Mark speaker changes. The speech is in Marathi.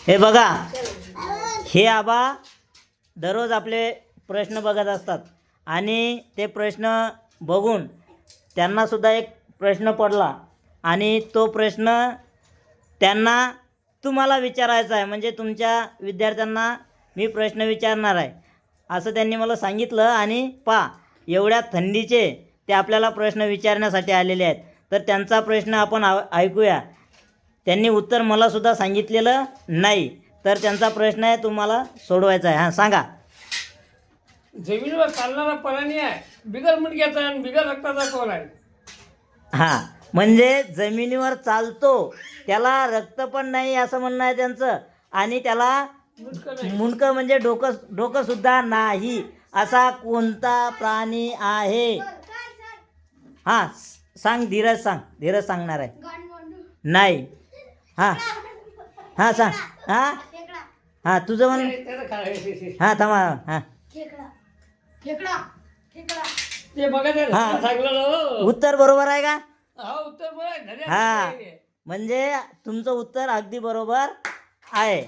Speaker 1: हे बघा, हे आबा दररोज आपले प्रश्न बघत असतात आणि ते प्रश्न बघून त्यांनासुद्धा एक प्रश्न पडला आणि तो प्रश्न त्यांना तुम्हाला विचारायचा आहे, म्हणजे तुमच्या विद्यार्थ्यांना मी प्रश्न विचारणार आहे असं त्यांनी मला सांगितलं. आणि एवढ्या थंडीचे ते आपल्याला प्रश्न विचारण्यासाठी आलेले आहेत. तर त्यांचा प्रश्न आपण ऐकूया. त्यांनी उत्तर मलासुद्धा सांगितलेलं नाही, तर त्यांचा प्रश्न आहे, तुम्हाला सोडवायचा आहे. हां, सांगा.
Speaker 2: जमिनीवर चालणारा प्राणी आहे, बिगर मुंडक्याचा आणि बिगर रक्ताचा कोण आहे?
Speaker 1: हां, म्हणजे जमिनीवर चालतो, त्याला रक्त पण नाही असं म्हणणं आहे त्यांचं, आणि त्याला मुंडकं म्हणजे डोकंसुद्धा नाही, असा कोणता प्राणी आहे? हां, सांग धीरज, धीरज सांगणार आहे. नाही. हां हां, सांग. हां तुझं म्हण. हां, थांबा. हां, उत्तर बरोबर आहे का?
Speaker 2: उत्तर बरोबर.
Speaker 1: हां, म्हणजे तुमचं उत्तर अगदी बरोबर आहे.